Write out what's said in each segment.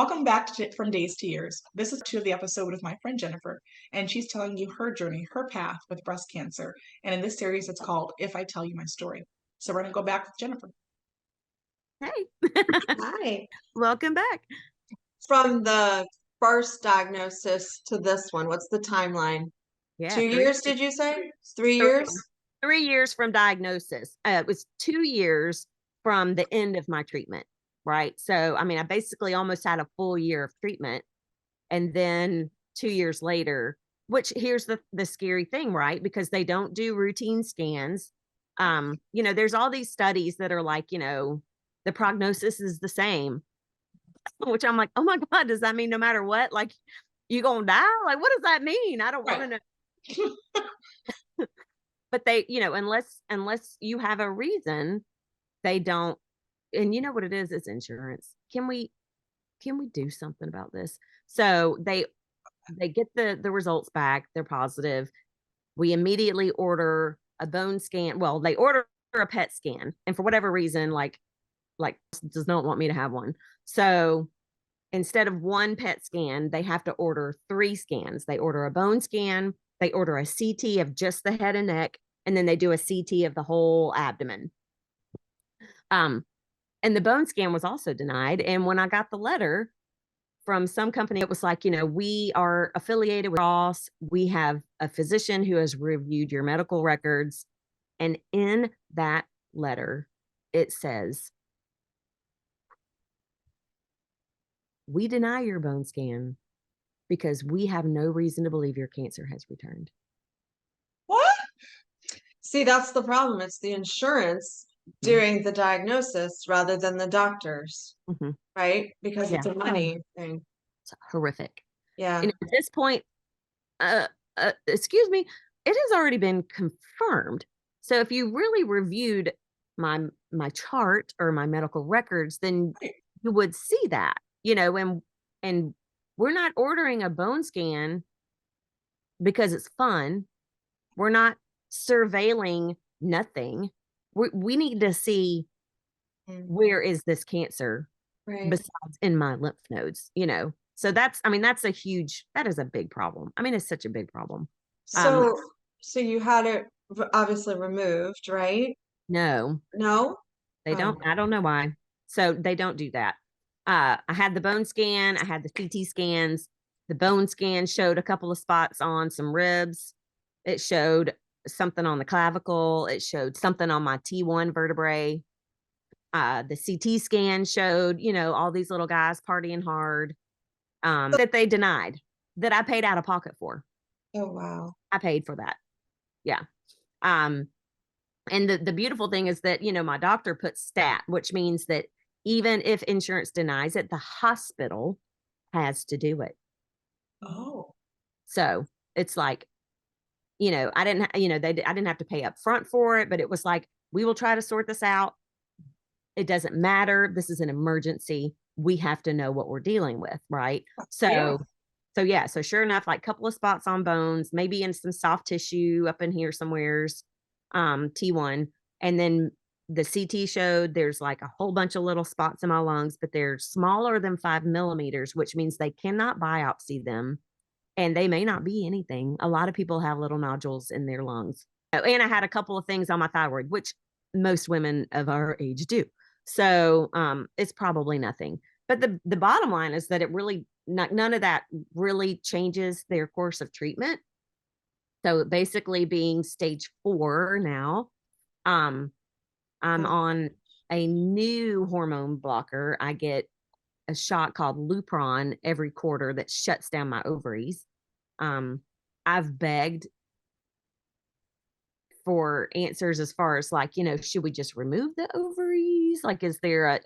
Welcome back to From Days to Years. This is two of the episode with my friend Jennifer, and she's telling you her journey, her path with breast cancer. And in this series, it's called If I Tell You My Story. So we're going to go back with Jennifer. Hey, Hi. welcome back. From the first diagnosis to this one, what's the timeline? Yeah, 2 years, did you say? 3 years? 3 years from diagnosis. It was 2 years from the end of my treatment, right? So, I mean, I basically almost had a full year of treatment. And then 2 years later, which here's the scary thing, right? Because they don't do routine scans. There's all these studies that are like, the prognosis is the same, which I'm like, oh my God, does that mean no matter what, like you gonna die? Like, what does that mean? I don't want to know. But they, unless you have a reason, they don't. And you know what it is? It's insurance. Can we do something about this? So they get the results back. They're positive. We immediately order a bone scan. Well, they order a PET scan, and for whatever reason, like does not want me to have one. So instead of one PET scan, they have to order 3 scans. They order a bone scan, they order a CT of just the head and neck, and then they do a CT of the whole abdomen. And the bone scan was also denied. And when I got the letter from some company, it was like, we are affiliated with Ross. We have a physician who has reviewed your medical records. And in that letter, it says, we deny your bone scan because we have no reason to believe your cancer has returned. What? See, that's the problem. It's the insurance doing the diagnosis rather than the doctors, right? Because it's a money thing. It's horrific. Yeah. And at this point, excuse me, it has already been confirmed. So if you really reviewed my chart or my medical records, then you would see that, and we're not ordering a bone scan because it's fun. We're not surveilling nothing. We need to see where is this cancer besides in my lymph nodes, So that is a big problem. I mean, it's such a big problem. So you had it obviously removed, right? No, they don't. I don't know why. So they don't do that. I had the bone scan. I had the CT scans. The bone scan showed a couple of spots on some ribs. It showed something on the clavicle. It showed something on my T1 vertebrae. The CT scan showed, all these little guys partying hard, that they denied, that I paid out of pocket for. Oh, wow. I paid for that. Yeah. And the beautiful thing is that, my doctor put stat, which means that even if insurance denies it, the hospital has to do it. Oh. So it's like, I didn't have to pay up front for it, but it was like, we will try to sort this out. It doesn't matter. This is an emergency. We have to know what we're dealing with. Right. So sure enough, like a couple of spots on bones, maybe in some soft tissue up in here somewheres, T1. And then the CT showed there's like a whole bunch of little spots in my lungs, but they're smaller than 5 millimeters, which means they cannot biopsy them. And they may not be anything. A lot of people have little nodules in their lungs. And I had a couple of things on my thyroid, which most women of our age do. So it's probably nothing. But the bottom line is that it really, none of that really changes their course of treatment. So basically being stage 4 now, I'm on a new hormone blocker. I get a shot called Lupron every quarter that shuts down my ovaries. I've begged for answers as far as like, should we just remove the ovaries? Like, is there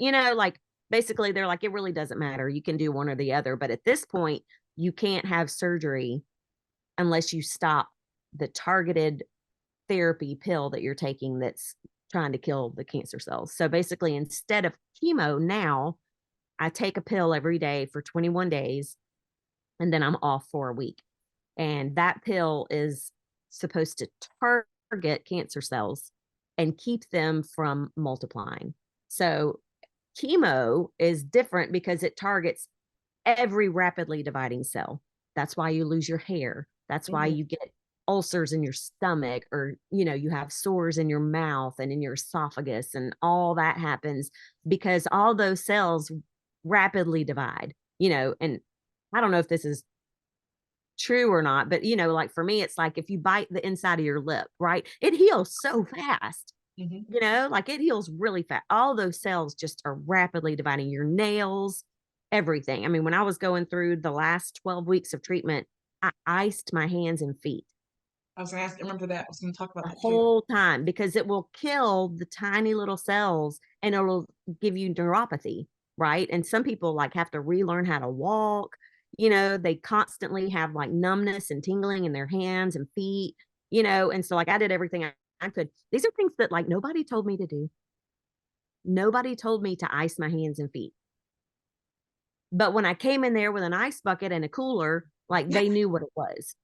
basically they're like, it really doesn't matter. You can do one or the other. But at this point, you can't have surgery unless you stop the targeted therapy pill that you're taking that's trying to kill the cancer cells. So basically, instead of chemo now, I take a pill every day for 21 days, and then I'm off for a week. And that pill is supposed to target cancer cells and keep them from multiplying. So chemo is different because it targets every rapidly dividing cell. That's why you lose your hair. That's why you get ulcers in your stomach, or, you have sores in your mouth and in your esophagus, and all that happens because all those cells rapidly divide, and I don't know if this is true or not, but like for me, it's like if you bite the inside of your lip, right? It heals so fast. Like it heals really fast. All those cells just are rapidly dividing your nails, everything. I mean, when I was going through the last 12 weeks of treatment, I iced my hands and feet I was gonna ask, remember that. I was gonna talk about the that too. whole time because it will kill the tiny little cells and it'll give you neuropathy, right? And some people like have to relearn how to walk. They constantly have like numbness and tingling in their hands and feet, and so like I did everything I could. These are things that like nobody told me to do. Nobody told me to ice my hands and feet. But when I came in there with an ice bucket and a cooler, like they knew what it was,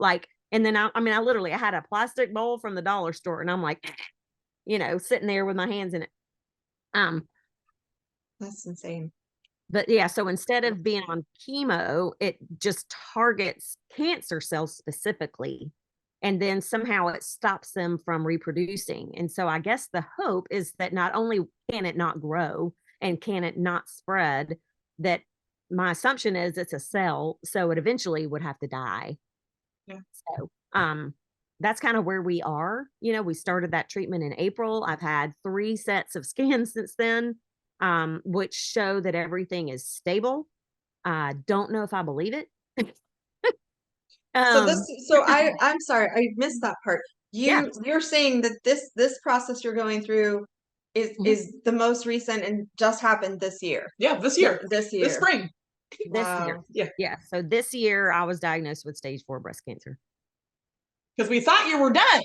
like, and then I mean, I had a plastic bowl from the dollar store and I'm like, sitting there with my hands in it. That's insane. But yeah, so instead of being on chemo, it just targets cancer cells specifically. And then somehow it stops them from reproducing. And so I guess the hope is that not only can it not grow and can it not spread, that my assumption is it's a cell, so it eventually would have to die. Yeah. So that's kind of where we are. We started that treatment in April. I've had 3 sets of scans since then, which show that everything is stable. I don't know if I believe it. I'm sorry, I missed that part. Yeah. You're saying that this process you're going through is the most recent and just happened this year. Yeah, this year. This year. This spring. This year. Wow. Yeah. Yeah. So this year I was diagnosed with stage 4 breast cancer. Because we thought you were done.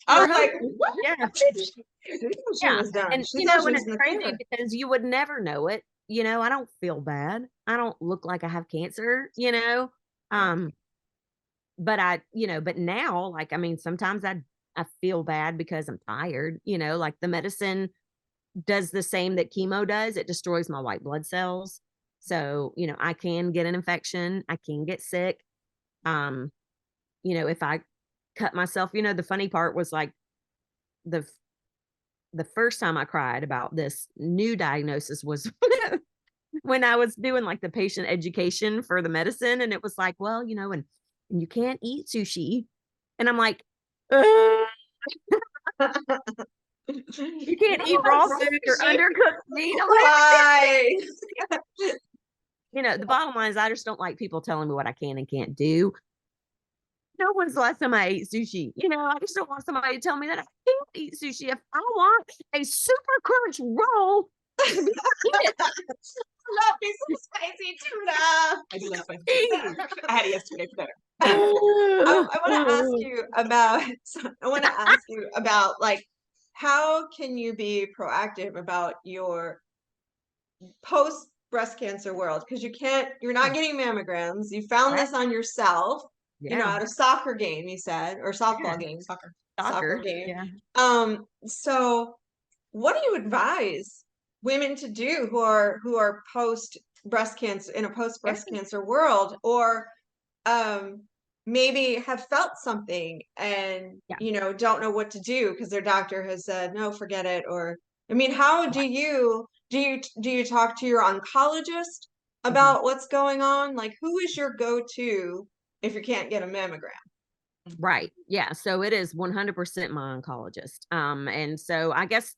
I was like, what? Yeah. She was done. And She thought she and was it's in the crazy clear. because you would never know it. I don't feel bad. I don't look like I have cancer, but but now, like, I mean, sometimes I feel bad because I'm tired, like the medicine does the same that chemo does. It destroys my white blood cells. So, I can get an infection. I can get sick. If I cut myself, the funny part was like the the first time I cried about this new diagnosis was when I was doing like the patient education for the medicine. And it was like, well, and you can't eat sushi. And I'm like, you can't eat raw food or undercooked meat. Why? The bottom line is I just don't like people telling me what I can and can't do. No one's the last time I ate sushi. I just don't want somebody to tell me that I can't eat sushi. If I want a super crunch roll, eat it. I love me some spicy tuna. I do like spicy tuna. I had it yesterday for dinner. I want to ask you about like how can you be proactive about your post breast cancer world, because you're not getting mammograms. You found this on yourself, at a soccer game, you said, or softball game. Soccer game. Yeah. So what do you advise women to do who are post breast cancer, in a post breast cancer world, or maybe have felt something and don't know what to do because their doctor has said no, forget it? Or I mean, how do you talk to your oncologist about what's going on? Like, who is your go-to if you can't get a mammogram? Right. Yeah. So it is 100% my oncologist. And so I guess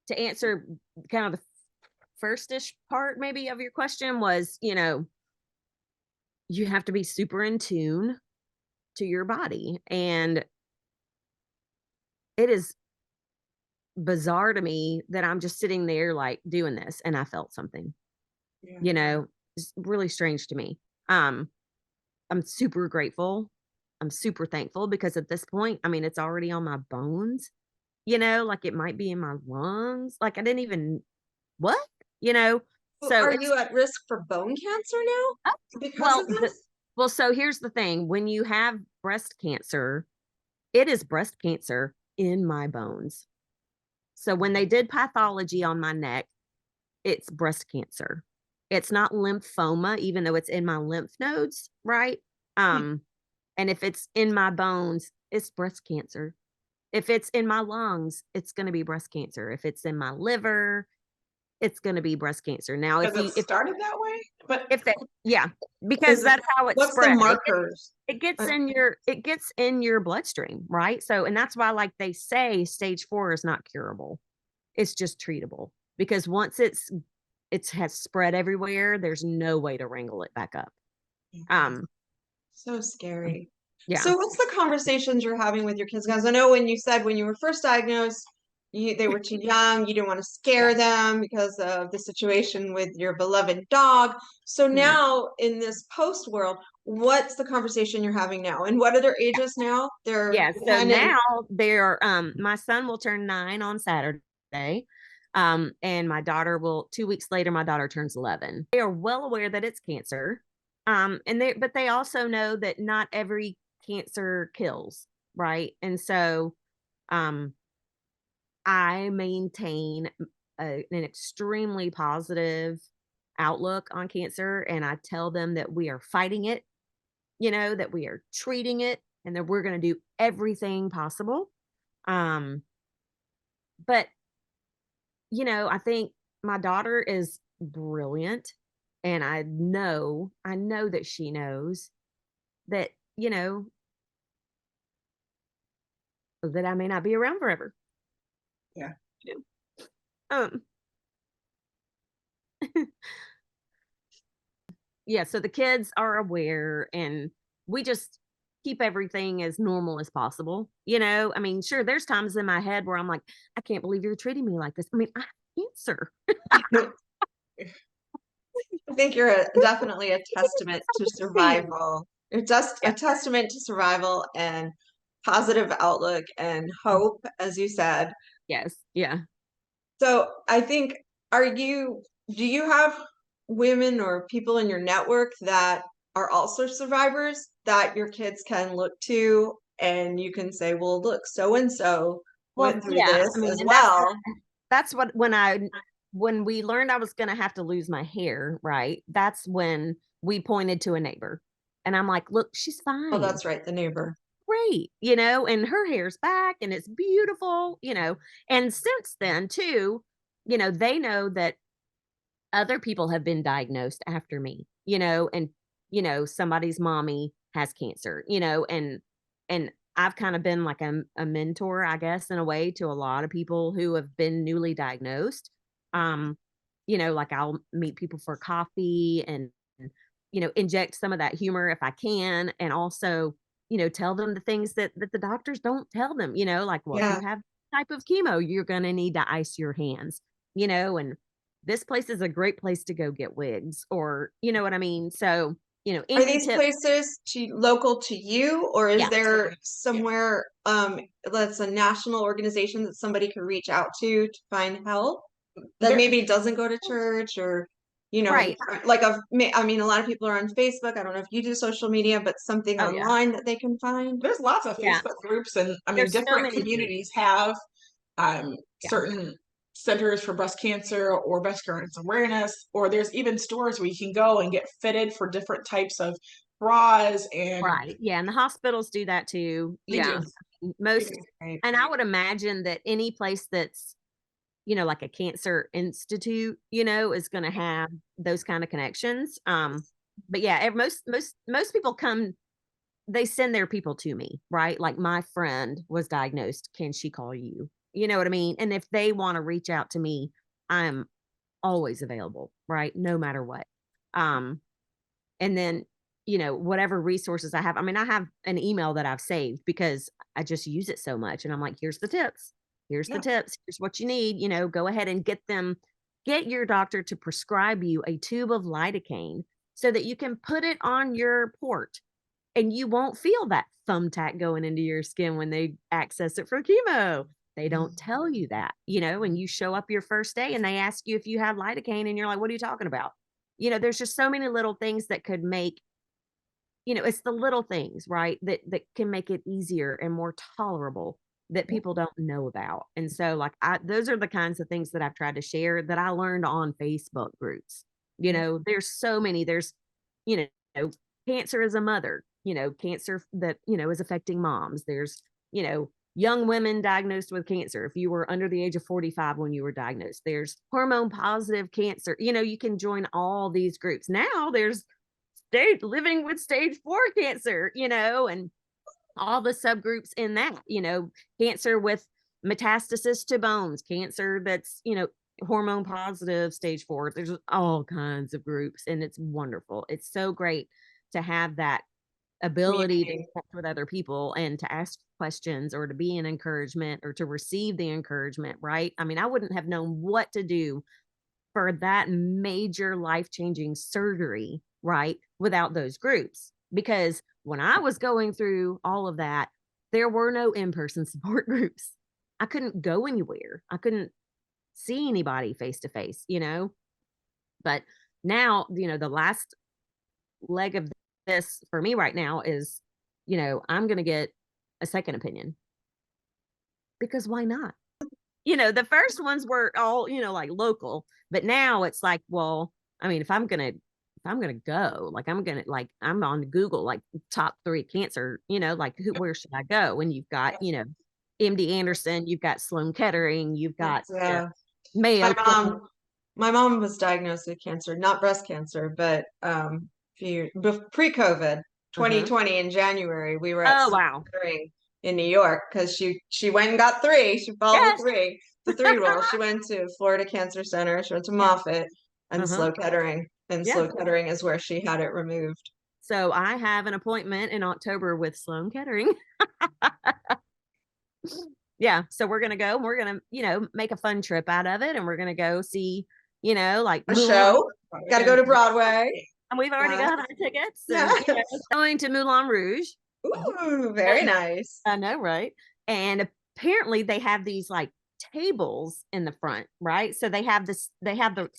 to answer kind of the firstish part maybe of your question was, you have to be super in tune to your body. And it is bizarre to me that I'm just sitting there like doing this and I felt something. It's really strange to me. I'm super grateful. I'm super thankful because at this point, I mean, it's already on my bones, like it might be in my lungs. Like I didn't even what, So are you at risk for bone cancer now because of this? Well, so here's the thing. When you have breast cancer, it is breast cancer in my bones. So when they did pathology on my neck, it's breast cancer. It's not lymphoma, even though it's in my lymph nodes, right? Um, and if it's in my bones, it's breast cancer. If it's in my lungs, it's gonna be breast cancer. If it's in my liver, it's gonna be breast cancer. Now, Because it started that way? But if they yeah, because Is that's how it what's the spread. markers? It gets in your bloodstream, right? So, and that's why, like they say, stage 4 is not curable. It's just treatable because once it has spread everywhere, there's no way to wrangle it back up. Um, So scary. yeah. So what's the conversations you're having with your kids? Because I know when you said when you were first diagnosed, they were too young, you didn't want to scare them because of the situation with your beloved dog. So Mhm. now in this post world, what's the conversation you're having now? And what are their ages now? They're Yeah, so 10 and now they're my son will turn 9 on Saturday. And my daughter will 2 weeks later, my daughter turns 11. They are well aware that it's cancer. And they also know that not every cancer kills, right? And so um I maintain an extremely positive outlook on cancer, and I tell them that we are fighting it, that we are treating it, and that we're going to do everything possible. Um, but I think my daughter is brilliant, and I know that she knows that, that I may not be around forever. yeah. You Um, yeah, so the kids are aware, and we just keep everything as normal as possible. I mean, sure, there's times in my head where I'm like, I can't believe you're treating me like this. I mean, I have cancer. I think you're definitely a testament to survival. You're just Yeah. a testament to survival and positive outlook and hope, as you said. Yes. Yeah. So I think, do you have women or people in your network that are also survivors that your kids can look to and you can say, well, look, so and so Well, went through yeah. this I mean, as and well. that's what when we learned I was going to have to lose my hair, right? That's when we pointed to a neighbor, and I'm like, look, she's Oh, fine. that's right, the neighbor. Great, and her hair's back and it's beautiful. And since then, too, they know that other people have been diagnosed after me, and somebody's mommy has cancer, and I've kind of been like a mentor, I guess, in a way to a lot of people who have been newly diagnosed. Um, like I'll meet people for coffee and inject some of that humor if I can, and also tell them the things that the doctors don't tell them, like, well, if Yeah. you have type of chemo, you're going to need to ice your hands, and this place is a great place to go get wigs, or you know what I mean? So, Are any these tip. places local to you, or is Yeah. there somewhere that's a national organization that somebody could reach out to find help that There, maybe doesn't go to church or Right. like I mean a lot of people are on Facebook. I don't know if you do social media, but something Oh, yeah. online that they can find. there's lots of Yeah. Facebook groups, and I mean, There's so different many groups. communities have Yeah. certain centers for breast cancer or breast cancer awareness, or there's even stores where you can go and get fitted for different types of bras, and Right. Yeah. And the hospitals do that too. they Yeah. do. They do. Most, Right. and I would imagine that any place that's, like a cancer institute, is going to have those kind of connections. But yeah, most people they send their people to me, right? Like my friend was diagnosed. Can she call you? You know what I mean? And if they want to reach out to me, I'm always available, right? No matter what. Um, and then, whatever resources I have. I mean, I have an email that I've saved because I just use it so much. And I'm like, here's the tips. Here's the Yeah. tips. Here's what you need. Go ahead and get your doctor to prescribe you a tube of lidocaine so that you can put it on your port and you won't feel that thumbtack going into your skin when they access it for chemo. They don't tell you that, and you show up your first day and they ask you if you have lidocaine and you're like, what are you talking about? There's just so many little things that could make, it's the little things, right? That can make it easier and more tolerable that people don't know about. And so like those are the kinds of things that I've tried to share that I learned on Facebook groups, You know, there's so many. There's, you know, cancer as a mother, you know, cancer that, you know, is affecting moms. There's, you know, young women diagnosed with cancer if you were under the age of 45 when you were diagnosed. There's hormone positive cancer. You know, you can join all these groups. Now there's living with stage 4 cancer, you know, and all the subgroups in that, you know, cancer with metastasis to bones, cancer that's, you know, hormone positive stage 4. There's all kinds of groups, and it's wonderful. It's so great to have that ability to connect with other people and to ask questions or to be an encouragement or to receive the encouragement, right? I mean, I wouldn't have known what to do for that major life-changing surgery, right, without those groups. Because when I was going through all of that, there were no in-person support groups. I couldn't go anywhere. I couldn't see anybody face to face, you know? But now, you know, the last leg of this for me right now is, you know, I'm going to get a second opinion, because why not? You know, the first ones were all, you know, like local, but now it's like, well, I mean, if I'm gonna go, like I'm on Google, like top 3 cancer, you know, like where should I go? And you've got, you know, MD Anderson, you've got Sloan Kettering, you've got Mayo My Clinic. mom was diagnosed with cancer, not breast cancer, but pre-COVID, 2020 in January, we were at Oh Sloan wow. Kettering in New York because she went and got 3. She followed Yes. the 3 rule. She went to Florida Cancer Center, she went to Moffitt and Sloan Kettering, and Sloan Kettering is where she had it removed. So I have an appointment in October with Sloan Kettering. Yeah, so we're gonna go. We're gonna, you know, make a fun trip out of it, and we're gonna go see, you know, like A show. Got to go to Broadway. And we've already got our tickets. And, Yes. you know, going to Moulin Rouge. Ooh, very nice. I know, right? And apparently they have these like tables in the front, right? So they have this, they have the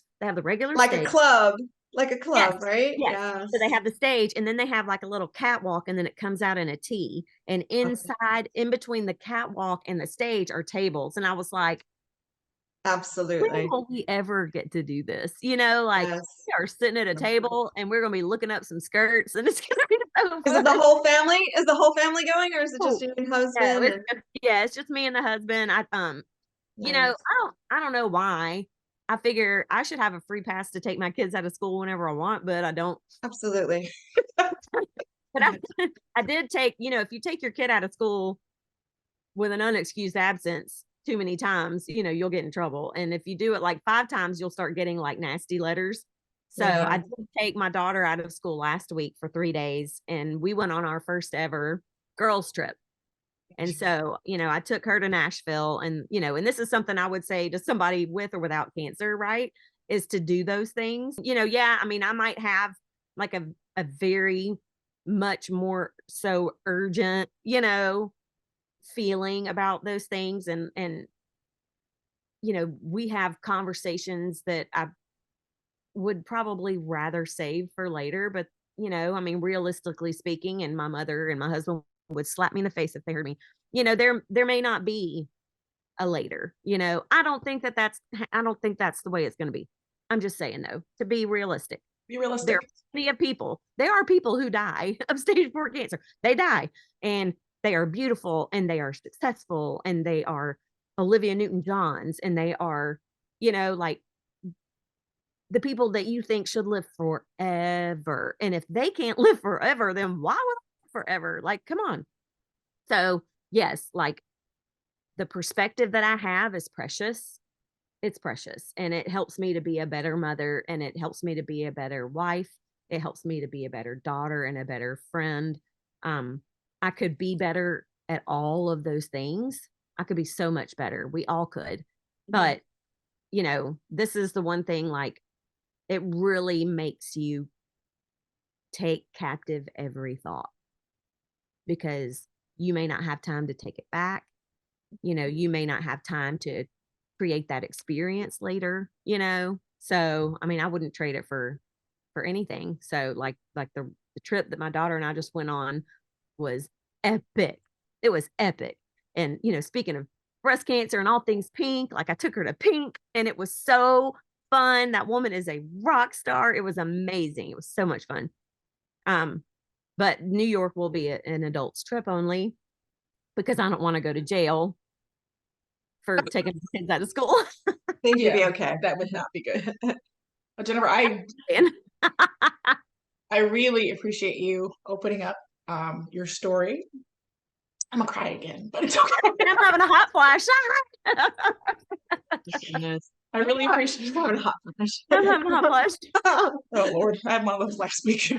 regular Like stage. a club. Like a Yes, club, right? yes. So they have the stage, and then they have like a little catwalk, and then it comes out in a T. And inside, in between the catwalk and the stage are tables. And I was like, when Absolutely. will we ever get to do this? You know, like Yes. we are sitting at a table and we're gonna be looking up some skirts, and it's gonna be so Is fun. it the whole family? Is the whole family going, or is it just Oh, you and no, husband? it's just me and the husband. You know, Nice. I don't know why. I figure I should have a free pass to take my kids out of school whenever I want, but I don't. Absolutely. But I did take, you know, if you take your kid out of school with an unexcused absence too many times, you know, you'll get in trouble. And if you do it like 5 times, you'll start getting like nasty letters. So Yeah. I did take my daughter out of school last week for 3 days, and we went on our first ever girls trip. And so, you know, I took her to Nashville, and, you know, and this is something I would say to somebody with or without cancer, right? Is to do those things. You know, yeah, I mean, I might have like a very much more so urgent, you know, feeling about those things. And, you know, we have conversations that I would probably rather save for later. But, you know, I mean, realistically speaking, and my mother and my husband would slap me in the face if they heard me, you know, there may not be a later, you know. I don't think that's the way it's going to be. I'm just saying, though, to be realistic, Be there realistic. are plenty of people. There are people who die of stage 4 cancer. They die, and they are beautiful, and they are successful, and they are Olivia Newton-Johns, and they are, you know, like the people that you think should live forever. And if they can't live forever, then why would I live forever? Like, come on. So, yes, like the perspective that I have is precious. It's precious, and it helps me to be a better mother, and it helps me to be a better wife. It helps me to be a better daughter and a better friend. Um, I could be better at all of those things. I could be so much better. We all could. But, you know, this is the one thing, like, it really makes you take captive every thought, because you may not have time to take it back. You know, you may not have time to create that experience later, you know? So, I mean, I wouldn't trade it for anything. So like the trip that my daughter and I just went on was epic. It was epic. And, you know, speaking of breast cancer and all things pink, like I took her to pink, and it was so fun. That woman is a rock star. It was amazing. It was so much fun. But New York will be an adults trip only because I don't want to go to jail for taking my kids out of school. I think you'd be Yeah, okay. that would not be good. But Jennifer, I And really appreciate you opening up your story. I'm gonna cry again, but it's okay. I'm having a hot flash. I really appreciate you having a hot flash. I'm having a hot flash. Oh Lord, I had one of those last week.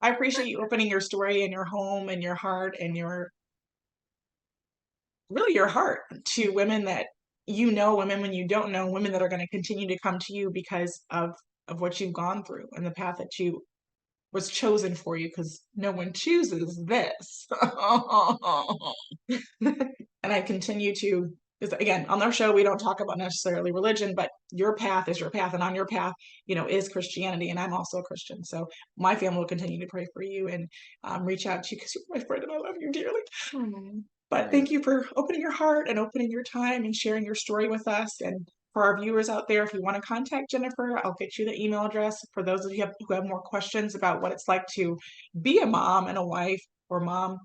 I appreciate you opening your story and your home and your heart and your heart to women that you know, women when you don't know, women that are going to continue to come to you because of what you've gone through and the path that you was chosen for you, because no one chooses this. And I continue to, because again, on our show, we don't talk about necessarily religion, but your path is your path. And on your path, is Christianity. And I'm also a Christian. So my family will continue to pray for you and reach out to you because you're my friend and I love you dearly. But thank you for opening your heart and opening your time and sharing your story with us. And for our viewers out there, if you want to contact Jennifer, I'll get you the email address. For those of you who have more questions about what it's like to be a mom and a wife or mom,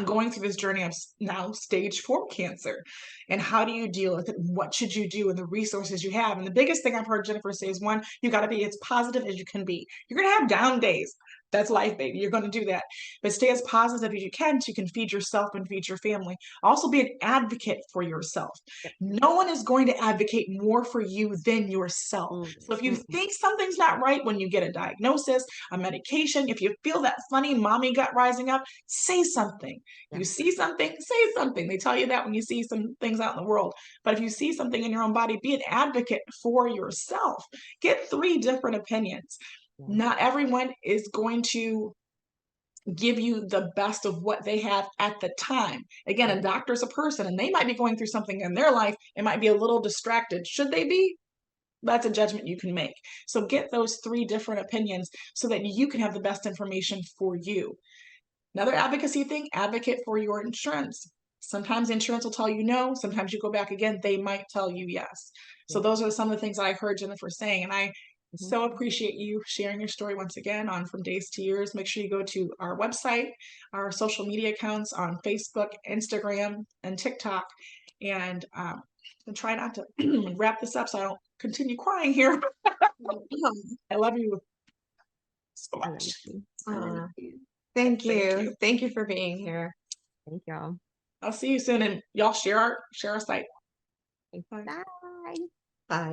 going through this journey of now stage 4 cancer, and how do you deal with it? What should you do and the resources you have? And the biggest thing I've heard Jennifer say is, one, you got to be as positive as you can be. You're going to have down days. That's life, baby. You're going to do that. But stay as positive as you can so you can feed yourself and feed your family. Also be an advocate for yourself. No one is going to advocate more for you than yourself. So if you think something's not right when you get a diagnosis, a medication, if you feel that funny mommy gut rising up, say something. You see something, say something. They tell you that when you see some things out in the world. But if you see something in your own body, be an advocate for yourself. Get 3 different opinions. Not everyone is going to give you the best of what they have at the time. Again, a doctor's a person and they might be going through something in their life. It might be a little distracted. Should they be? That's a judgment you can make. So get those 3 different opinions so that you can have the best information for you. Another advocacy thing, advocate for your insurance. Sometimes insurance will tell you no. Sometimes you go back again, they might tell you yes. So those are some of the things I heard Jennifer saying. And I so appreciate you sharing your story once again on From Days to Years. Make sure you go to our website, our social media accounts on Facebook, Instagram, and TikTok. And try not to wrap this up so I don't continue crying here. I love you so much. Thank you. Thank you for being here. Thank y'all. I'll see you soon, and y'all share our site. Bye.